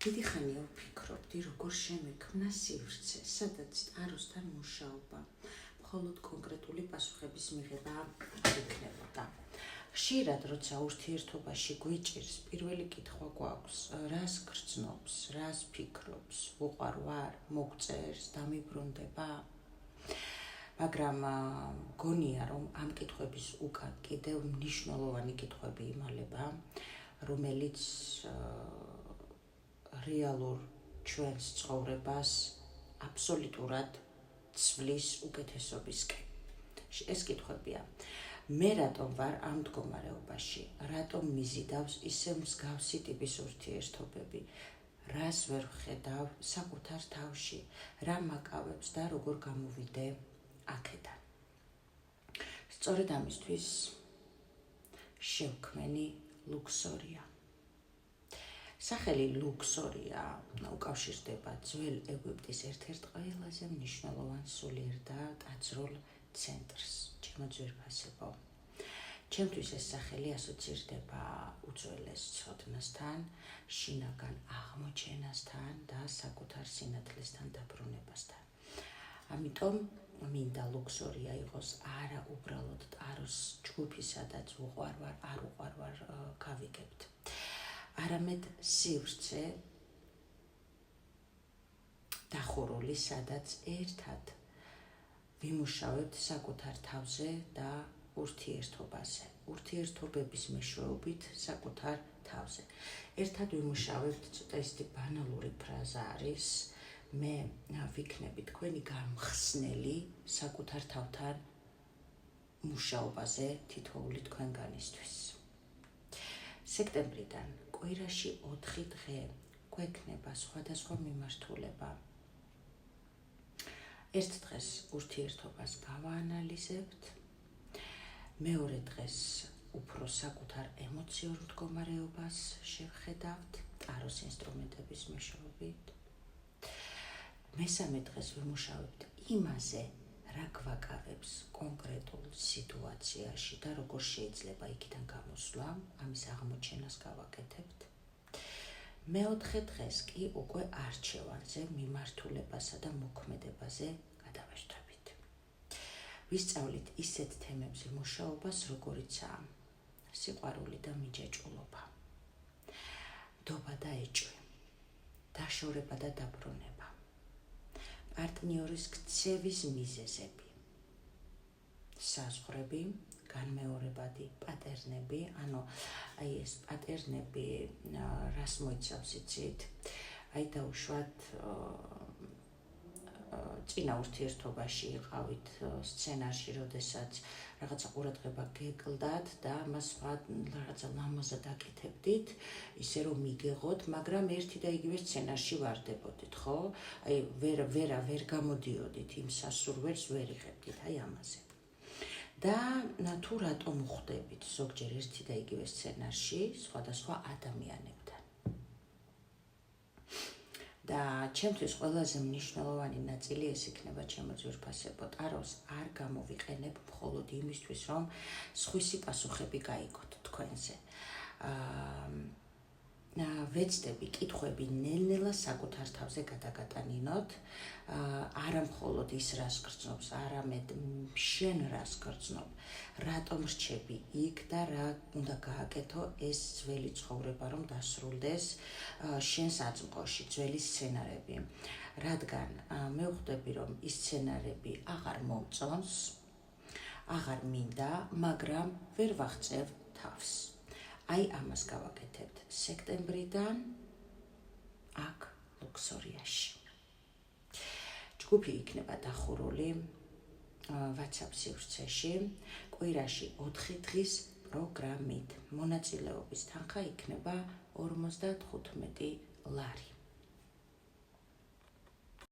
დიდი ხანია ვფიქრობდი, როგორ შემექმნა სივრცე, სადაც ტაროსთან მუშაობა, მხოლოდ კონკრეტული პასუხების მიღება არ იქნებოდა. ხშირად, როცა ურთიერთობაში გვიჭირს, პირველი კითხვა გვაქვს, რას გრძნობს, რას ფიქრობს, უყვარ ვარ, მოგწერს, დამიბრუნდება. მაგრამ გონია, რომ ამ კითხვების უკან კიდევ მნიშვნელოვანი კითხვები იმალება, რომელიც რეალურ ჩვენს ცხოვრებას აბსოლუტურად ცვლის უკეთესობისკენ. ეს კითხვებია: მე რატომ ვარ ამ მდგომარეობაში? რატომ მიზიდავს ისევ მსგავსი ტიპის ურთიერთობები? რას ვერ ვხედავ საკუთარ თავში? რა მაკავებს და როგორ გამოვიდე აქედან? სწორედ ამისთვის შევქმენი ლუქსორია. სახელი ლუქსორია უკავშირდება ძველ ეგვიპტის ერთ-ერთ ყველაზე მნიშვნელოვან სულიერ და ტაძრულ ცენტრს, ჩემო ძვირფასებო. ჩემთვის ეს სახელი ასოცირდება უძველეს ცოდნასთან, შინაგან აღმოჩენასთან და საკუთარ სინათლესთან დაბრუნებასთან. ამიტომ მინდა ლუქსორია იყოს არა უბრალოდ ტაროს ჯგუფი, სადაც უყვარ ვარ, არ უყვარ ვარ გავიგებთ. არამედ სივრცე დახურული, სადაც ერთად ვიმუშავებთ საკუთარ თავზე და ურთიერთობაზე, ურთიერთობების მეშვეობით საკუთარ თავზე. ერთად ვიმუშავებთ, ცოტა ისეთი ბანალური ფრაზა არის, მე ვიქნები თქვენი გამხსნელი საკუთარ თავთან მუშაობაზე თითოეული თქვენგანისთვის. სექტემბრიდან კვირაში 4 დღე გვექნება სხვადასხვა მიმართულება. ერთ დღეს ურთიერთობას გავაანალიზებთ, მეორე დღეს უფრო საკუთარ ემოციურ მდგომარეობას შევხედავთ ტაროს ინსტრუმენტების მეშვეობით. მესამე დღეს ვიმუშავებთ იმაზე, რა გვაკავებს კონკრეტულ სიტუაციაში და როგორ შეიძლება იქიდან გამოსვლა, ამის აღმოჩენას გავაკეთებთ. მეოთხე დღეს კი უკვე არჩევანზე, მიმართულებასა და მოქმედებაზე გადავაშთვებით. ვისწავლით ისეთ თემებზე მუშაობას, როგორიცაა სიყვარული და მიჯაჭვულობა, ნდობა და ეჭვი, დაშორება და დაბრუნება, პარტნიორის ქცევის მიზეზები, საზღვრები, განმეორებადი პატერნები, ეს პატერნები რას მოიცავს იცით? დაუშვათ წინა ურთიერთობაში იყავით სცენარში, როდესაც რაღაცა ყურადღება გეკლდათ და მას სხვა რაღაცა ლამაზად აკეთებდით, ისე რომ მიგეღოთ, მაგრამ ერთი და იგივე სცენარში ვარდებოდით, ხო? ვერ გამოდიოდით იმ სასურველს, ვერ იღებდით, ამაზე. და თუ რატომ ხვდებით ზოგჯერ ერთი და იგივე სცენარში სხვადასხვა ადამიანებთან. და ჩემთვის ყველაზე მნიშვნელოვანი ნაწილი ეს იქნება, ჩემო ძვირფასებო, ტაროს არ გამოვიყენებ მხოლოდ იმისთვის, რომ სხვისი პასუხები გაიგოთ თქვენზე. ვეცდები კითხვები ნელ-ნელა საკუთარ თავზე გადაგატანინოთ, არა მხოლოდ ის რას გრძნობს, არამედ შენ რას გრძნობ, რატომ რჩები იქ და რა უნდა გააკეთო ეს ძველი ცხოვრება, რომ დასრულდეს შენს აწმყოში, ძველი სცენარები. რადგან მე ვხვდები, რომ ის სცენარები აღარ მომწონს, აღარ მინდა, მაგრამ ვერ ვაღწევ თავს. ამას გავაკეთებთ სექტემბრიდან აქ ლუქსორიაში. ჯგუფი იქნება დახურული WhatsApp სივრცეში, კვირაში 4 დღის პროგრამით. მონაწილეობის თანხა იქნება 55 ლარი.